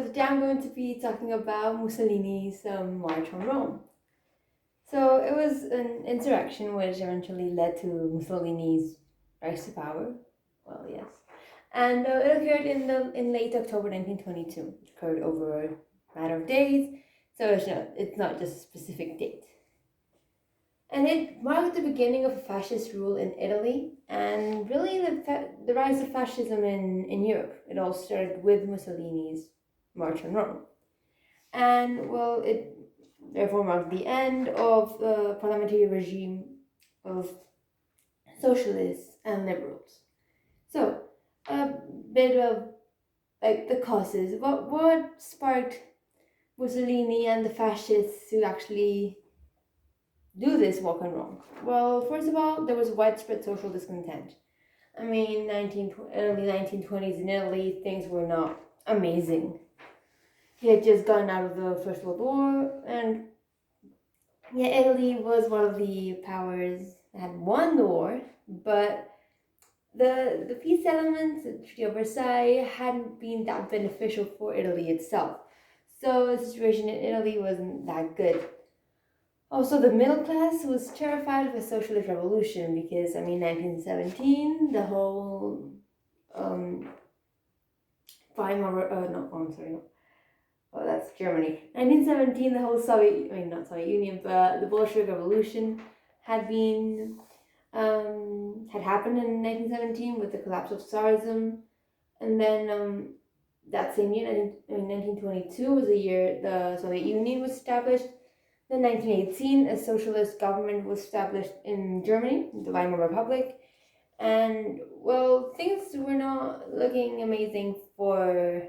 today I'm going to be talking about Mussolini's March on Rome. So it was an insurrection which eventually led to Mussolini's rise to power. Well, yes, and it occurred in late October 1922. It occurred over a matter of days, so it's not just a specific date. And it marked the beginning of fascist rule in Italy, and really the rise of fascism in Europe. It all started with Mussolini's March on Rome. And well, it therefore marked the end of the parliamentary regime of socialists and liberals. So, a bit of like the causes. What sparked Mussolini and the fascists to actually do this walk on Rome? Well, first of all, there was widespread social discontent. I mean, early 1920s in Italy, things were not amazing. He had just gotten out of the First World War, and yeah, Italy was one of the powers that had won the war, but the peace settlements, the Treaty of Versailles, hadn't been that beneficial for Italy itself. So the situation in Italy wasn't that good. Also, the middle class was terrified of a socialist revolution because, 1917, the whole Oh, that's Germany. 1917, the whole not Soviet Union, but the Bolshevik Revolution had happened in 1917 with the collapse of Tsarism, and then that same year, 1922 was the year the Soviet Union was established. Then 1918, a socialist government was established in Germany, the Weimar Republic, and well, things were not looking amazing for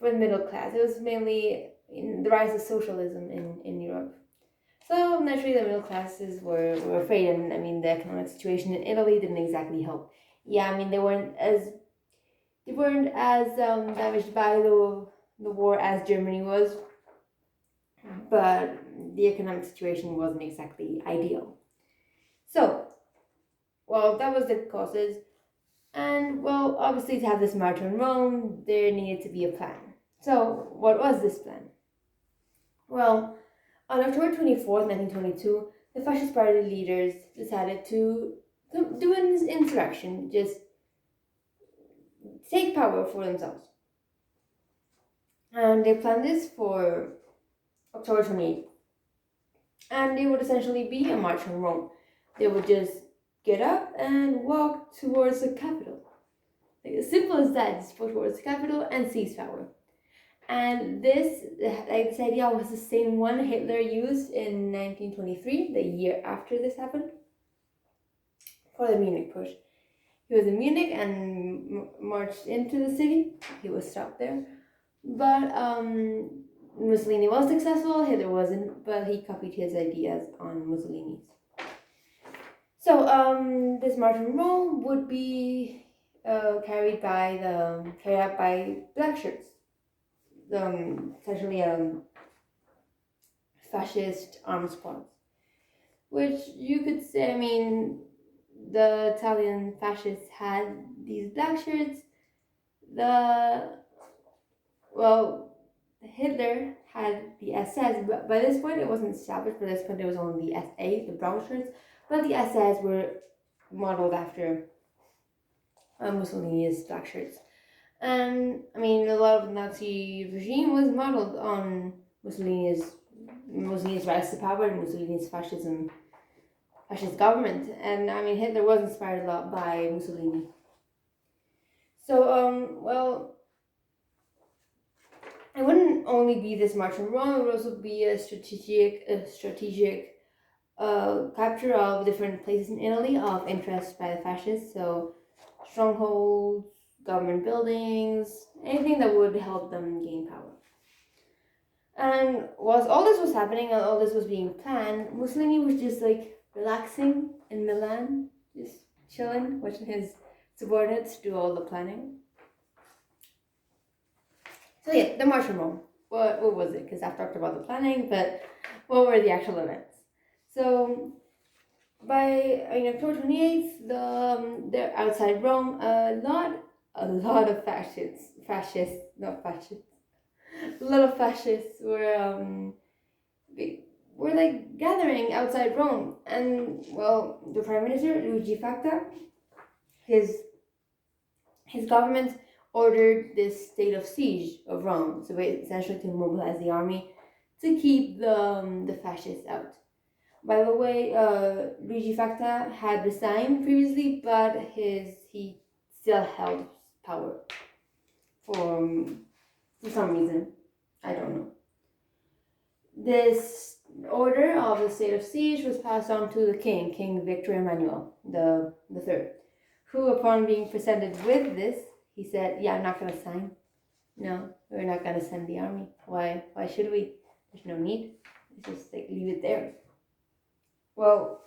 the middle class. It was mainly in the rise of socialism in Europe. So naturally, the middle classes were afraid, and the economic situation in Italy didn't exactly help. Yeah, they weren't as damaged by the war as Germany was, but the economic situation wasn't exactly ideal. So, well, that was the causes, and well, obviously to have this march on Rome, there needed to be a plan. So, what was this plan? Well, on October 24th, 1922, the Fascist Party leaders decided to do an insurrection, just take power for themselves. And they planned this for October 28th. And it would essentially be a march on Rome. They would just get up and walk towards the capital. Like, as simple as that, just walk towards the capital and seize power. And this idea was the same one Hitler used in 1923, the year after this happened, for the Munich push. He was in Munich and marched into the city. He was stopped there. But Mussolini was successful, Hitler wasn't, but he copied his ideas on Mussolini's. So this march on Rome would be carried out by black shirts. Essentially fascist armed squads, which you could say, the Italian fascists had these black shirts. Hitler had the SS, but by this point it wasn't established. By this point, there was only the SA, the brown shirts, but the SS were modeled after Mussolini's black shirts. And a lot of the Nazi regime was modeled on Mussolini's rise to power and Mussolini's fascist government. And Hitler was inspired a lot by Mussolini. So it wouldn't only be this march on Rome; it would also be a strategic capture of different places in Italy of interest by the fascists. So strongholds, government buildings, anything that would help them gain power. And whilst all this was happening and all this was being planned, Mussolini was just relaxing in Milan, just chilling, watching his subordinates do all the planning. So yeah, the March on Rome. What was it? Because I've talked about the planning, but what were the actual events? So by October 28th, they're outside Rome. A lot a lot of not fascists, a lot of fascists were like gathering outside Rome, and well, the prime minister Luigi Facta, his his government ordered this state of siege of Rome, so essentially to mobilize the army to keep the fascists out. By the way, Luigi Facta had resigned previously, but he still held power for for some reason. I don't know. This order of the state of siege was passed on to the king, King Victor Emmanuel the Third, who, upon being presented with this, he said, "Yeah, I'm not going to sign. No, we're not going to send the army. Why? Why should we? There's no need. Just like leave it there." Well,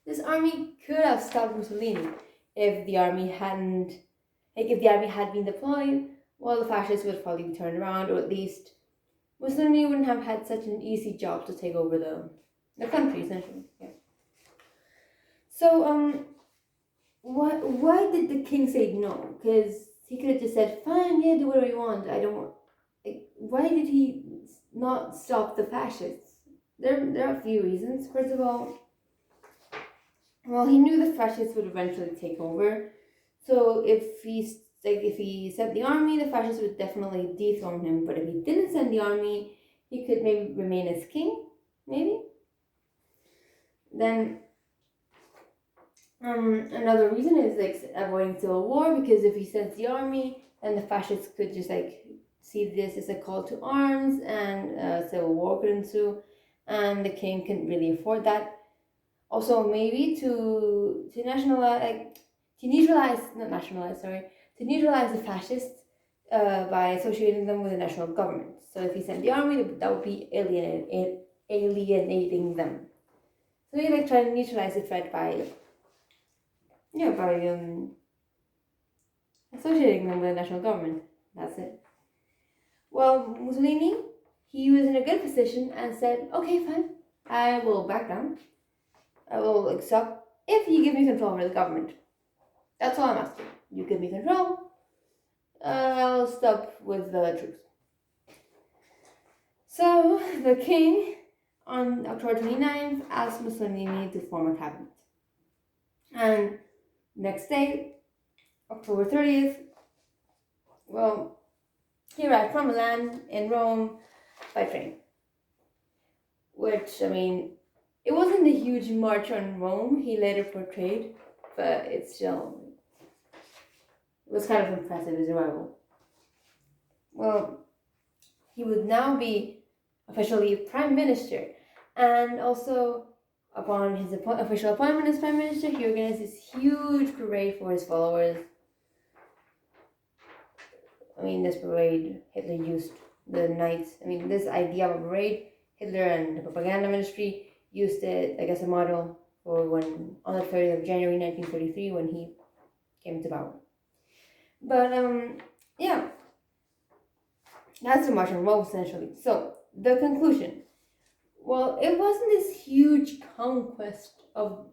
this army could have stopped Mussolini if the army hadn't, like if the army had been deployed. Well, the fascists would probably be turned around, or at least Mussolini wouldn't have had such an easy job to take over the country, essentially. Yeah. So, why did the king say no? Because he could have just said, "Fine, yeah, do whatever you want. I don't." Like, why did he not stop the fascists? There are a few reasons. First of all, well, he knew the fascists would eventually take over. So if he sent the army, the fascists would definitely dethrone him. But if he didn't send the army, he could maybe remain as king, maybe. Then another reason is like avoiding civil war, because if he sends the army, then the fascists could just like see this as a call to arms, and civil war could ensue, and the king couldn't really afford that. Also, maybe to nationalize, like to neutralize, not nationalize, sorry, to neutralize the fascists by associating them with the national government. So if he sent the army, that would be alienating them. So he like trying to neutralize the threat by associating them with the national government. That's it. Well, Mussolini, he was in a good position and said, "Okay, fine, I will back down. I will accept if you give me control over the government. That's all I'm asking. You give me control, I'll stop with the troops." So the king, on October 29th, asked Mussolini to form a cabinet. And next day, October 30th, well, he arrived from Milan in Rome by train. Which, I mean, it wasn't a huge march on Rome he later portrayed, but it was kind of impressive, his arrival. Well, he would now be officially prime minister, and also upon his official appointment as prime minister, he organized this huge parade for his followers. I mean, this parade, Hitler used the knights. I mean, this idea of a parade, Hitler and the propaganda ministry used it, like, as a model for when, on the 30th of January 1933, when he came to power. But, yeah, that's the March on Rome, essentially. So, the conclusion. Well, it wasn't this huge conquest of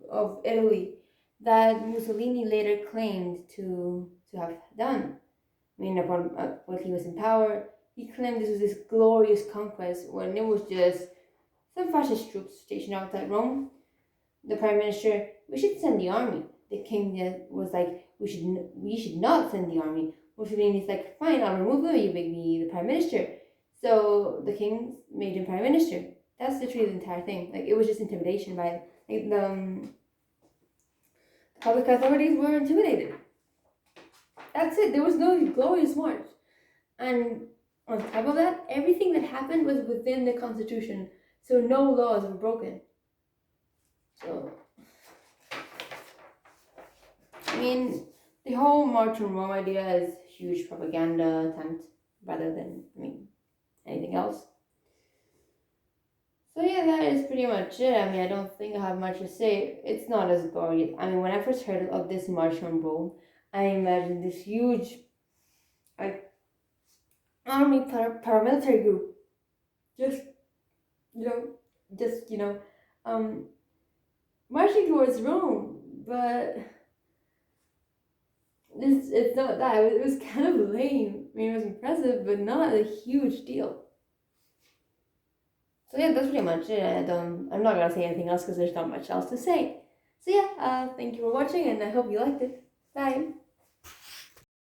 Italy that Mussolini later claimed to have done. I mean, upon when he was in power, he claimed this was this glorious conquest when it was just some fascist troops stationed outside Rome. The prime minister, "We should send the army." The king was like, we should not send the army." Mussolini's like, "Fine, I'll remove them. You make me the prime minister." So the king made him prime minister. That's literally the entire thing. Like, it was just intimidation by the public authorities were intimidated. That's it. There was no glorious march. And on top of that, everything that happened was within the Constitution, so no laws were broken. So, I mean, the whole March on Rome idea is a huge propaganda attempt rather than, anything else. So yeah, that is pretty much it. I mean, I don't think I have much to say. It's not as gory. I mean, when I first heard of this March on Rome, I imagined this huge, like, army paramilitary group, just marching towards Rome. But it's not that. It was kind of lame. I mean, it was impressive, but not a huge deal. So yeah, that's pretty much it. I'm not gonna say anything else because there's not much else to say. So yeah, thank you for watching, and I hope you liked it. Bye.